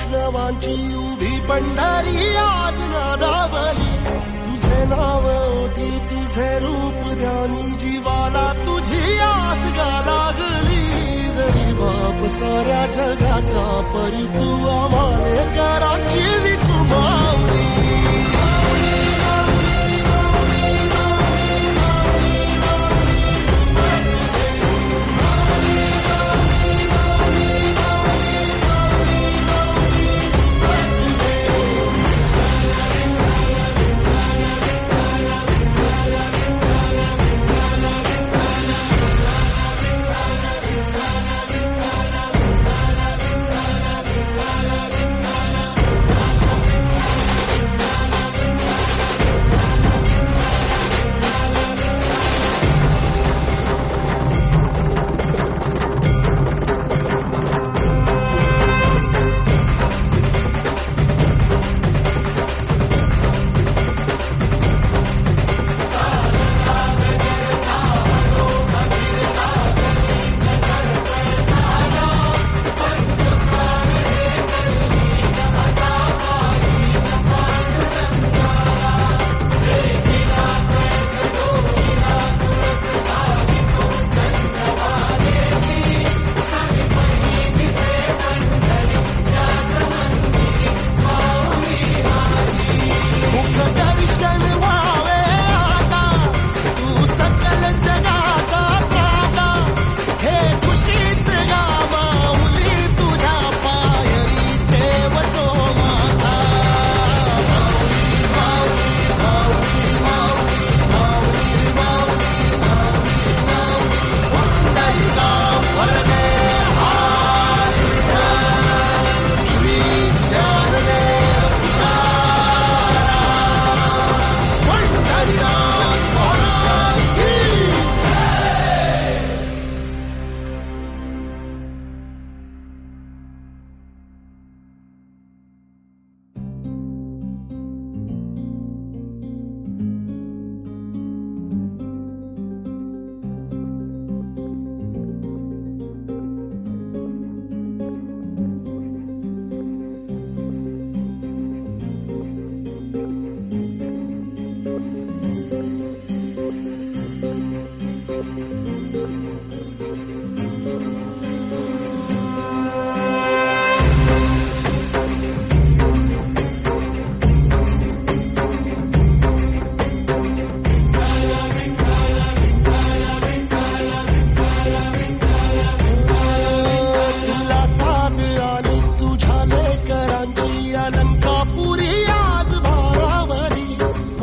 वैष्णवांची उभी पंढरी आज नादावली. तुझे नाव ओठी तुझे रूप ध्यानी जीवाला तुझी आस गा लागली. जरी बाप साऱ्या जगाचा परी तू आम्हाले कराची विठू माऊली.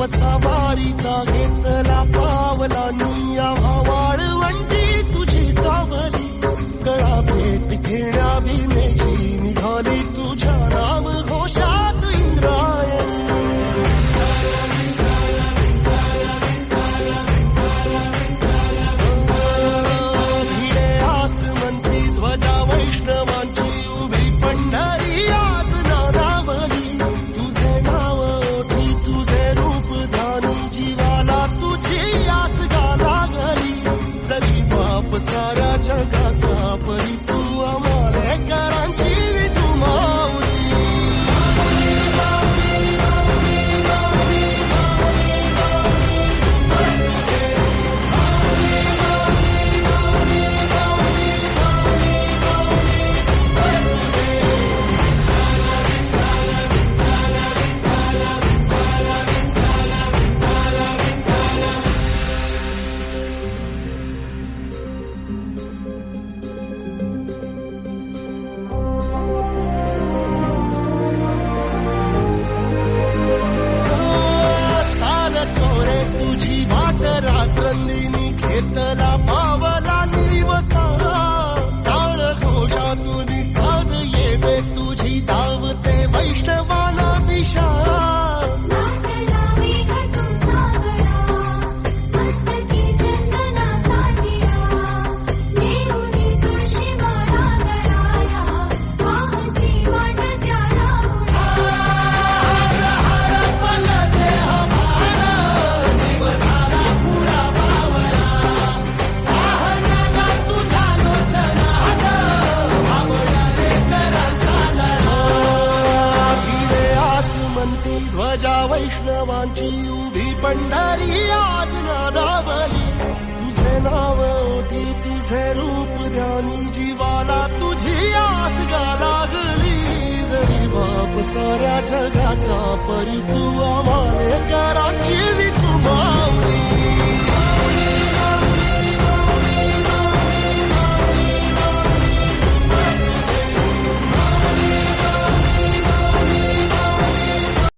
सवारीचा घेतला पावला निया वाळवंटी तुझी सावली. कळा भेट घेण्या भीमेची निघाली तुझ्या नाम घोषात इंद्रायणी. भिडे आसमंती ध्वजा वैष्णवांची उभी पंढरी आज नादावली. तुझे नाव ओठी तुझे रूप ध्यानी जीवाला तुझी आस गा लागली. जरी बाप साऱ्या जगाचा परी तू आम्हाले करांची विठू माऊली. वैष्णवांची उभी पंढरी आज नादावली तुझे नाव ओठी तुझे रूप ध्यानी जीवाला तुझी आस गा लागली जरी बाप साऱ्या जगाचा परी तू आम्हाले कराची विठू माऊली